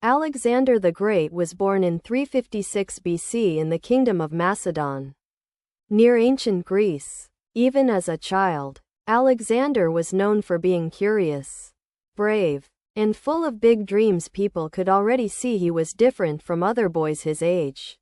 Alexander the Great was born in 356 BC in the Kingdom of Macedon, near ancient Greece. Even as a child, Alexander was known for being curious, brave, and full of big dreams. People could already see he was different from other boys his age.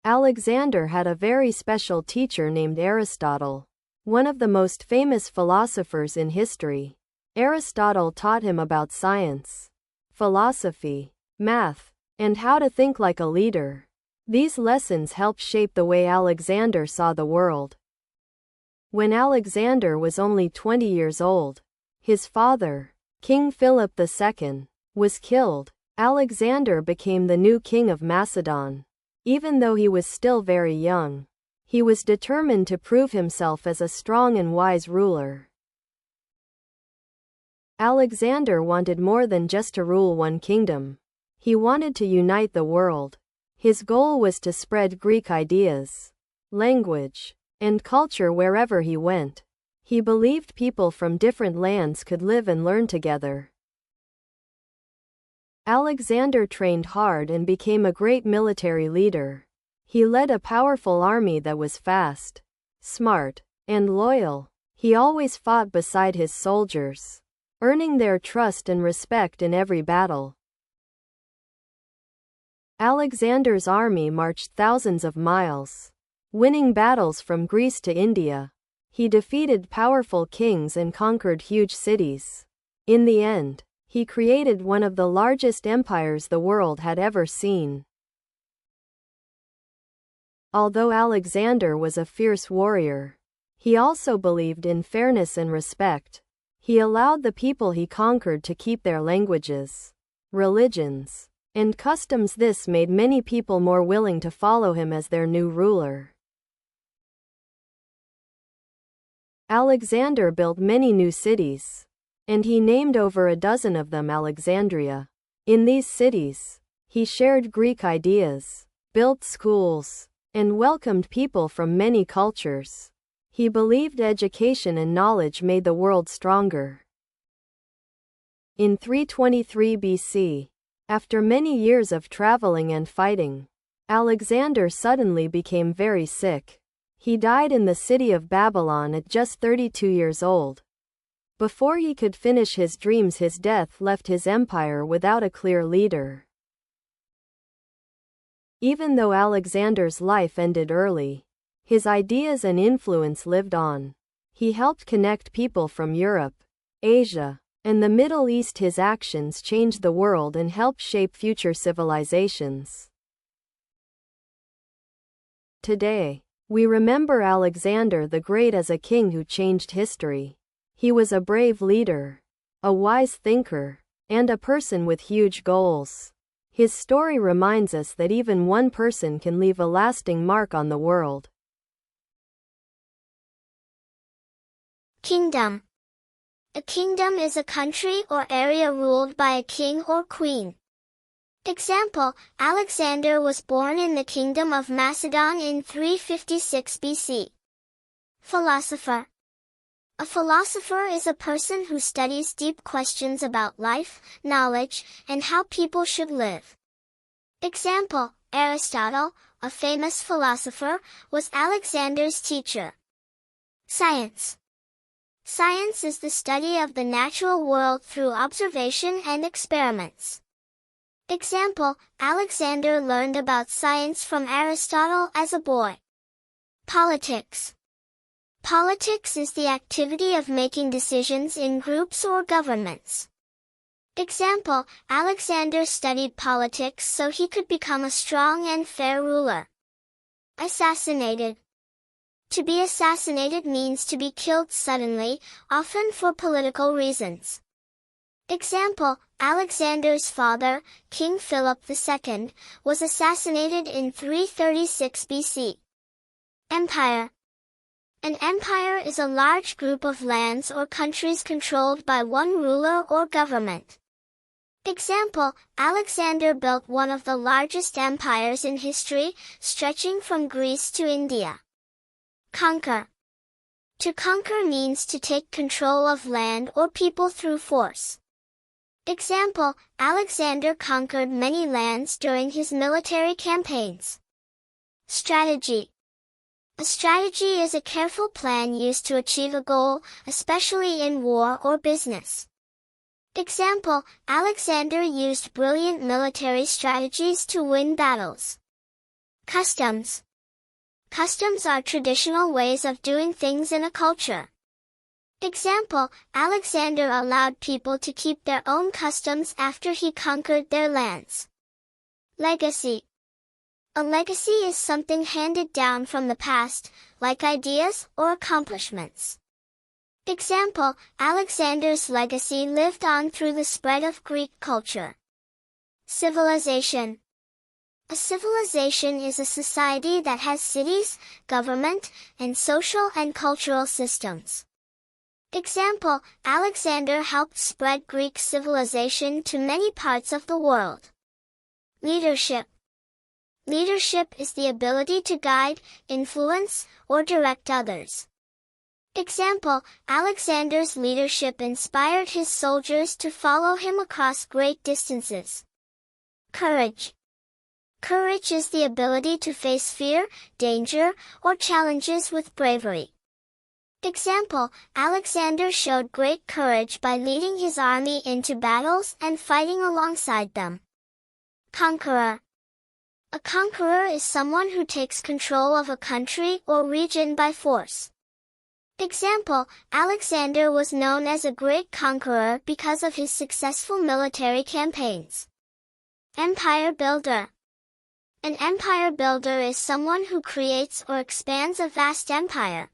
Alexander had a very special teacher named Aristotle, one of the most famous philosophers in history. Aristotle taught him about science, philosophy, math, and how to think like a leader. These lessons helped shape the way Alexander saw the world. When Alexander was only 20 years old, his father, King Philip II, was killed. Alexander became the new king of Macedon. Even though he was still very young, he was determined to prove himself as a strong and wise ruler. Alexander wanted more than just to rule one kingdom. He wanted to unite the world. His goal was to spread Greek ideas, language, and culture wherever he went. He believed people from different lands could live and learn together. Alexander trained hard and became a great military leader. He led a powerful army that was fast, smart, and loyal. He always fought beside his soldiers, earning their trust and respect in every battle. Alexander's army marched thousands of miles, winning battles from Greece to India. He defeated powerful kings and conquered huge cities. In the end, he created one of the largest empires the world had ever seen. Although Alexander was a fierce warrior, he also believed in fairness and respect. He allowed the people he conquered to keep their languages, religions, and customs. This made many people more willing to follow him as their new ruler. Alexander built many new cities, and he named over a dozen of them Alexandria. In these cities, he shared Greek ideas, built schools, and welcomed people from many cultures. He believed education and knowledge made the world stronger. In 323 BC, after many years of traveling and fighting, Alexander suddenly became very sick. He died in the city of Babylon at just 32 years old. Before he could finish his dreams, his death left his empire without a clear leader. Even though Alexander's life ended early, his ideas and influence lived on. He helped connect people from Europe, Asia, and the Middle East. His actions changed the world and helped shape future civilizations. Today, we remember Alexander the Great as a king who changed history. He was a brave leader, a wise thinker, and a person with huge goals. His story reminds us that even one person can leave a lasting mark on the world. Kingdom. A kingdom is a country or area ruled by a king or queen. Example, Alexander was born in the Kingdom of Macedon in 356 BC. Philosopher. A philosopher is a person who studies deep questions about life, knowledge, and how people should live. Example, Aristotle, a famous philosopher, was Alexander's teacher. Science. Science is the study of the natural world through observation and experiments. Example, Alexander learned about science from Aristotle as a boy. Politics. Politics is the activity of making decisions in groups or governments. Example, Alexander studied politics so he could become a strong and fair ruler. Assassinated. To be assassinated means to be killed suddenly, often for political reasons. Example, Alexander's father, King Philip II, was assassinated in 336 BC. Empire. An empire is a large group of lands or countries controlled by one ruler or government. Example, Alexander built one of the largest empires in history, stretching from Greece to India. Conquer. To conquer means to take control of land or people through force. Example, Alexander conquered many lands during his military campaigns. Strategy. A strategy is a careful plan used to achieve a goal, especially in war or business. Example, Alexander used brilliant military strategies to win battles. Customs. Customs are traditional ways of doing things in a culture. Example, Alexander allowed people to keep their own customs after he conquered their lands. Legacy. A legacy is something handed down from the past, like ideas or accomplishments. Example, Alexander's legacy lived on through the spread of Greek culture. Civilization. A civilization is a society that has cities, government, and social and cultural systems. Example, Alexander helped spread Greek civilization to many parts of the world. Leadership. Leadership is the ability to guide, influence, or direct others. Example, Alexander's leadership inspired his soldiers to follow him across great distances. Courage. Courage is the ability to face fear, danger, or challenges with bravery. Example, Alexander showed great courage by leading his army into battles and fighting alongside them. Conqueror. A conqueror is someone who takes control of a country or region by force. Example, Alexander was known as a great conqueror because of his successful military campaigns. Empire builder. An empire builder is someone who creates or expands a vast empire.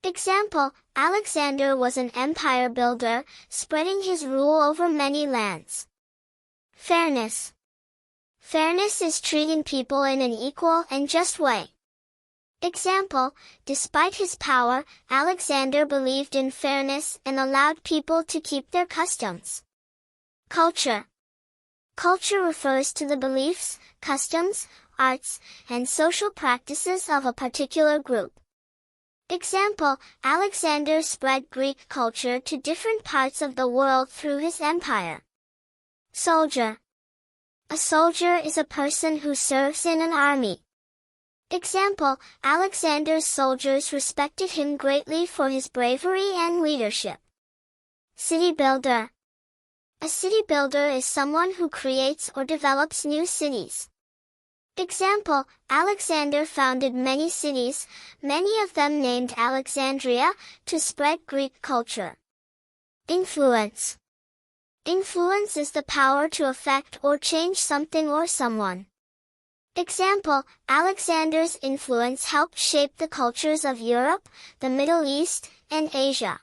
Example, Alexander was an empire builder, spreading his rule over many lands. Fairness. Fairness is treating people in an equal and just way. Example, despite his power, Alexander believed in fairness and allowed people to keep their customs. Culture. Culture refers to the beliefs, customs, arts, and social practices of a particular group. Example, Alexander spread Greek culture to different parts of the world through his empire. Soldier. A soldier is a person who serves in an army. Example, Alexander's soldiers respected him greatly for his bravery and leadership. City builder. A city builder is someone who creates or develops new cities. Example, Alexander founded many cities, many of them named Alexandria, to spread Greek culture. Influence. Influence is the power to affect or change something or someone. Example, Alexander's influence helped shape the cultures of Europe, the Middle East, and Asia.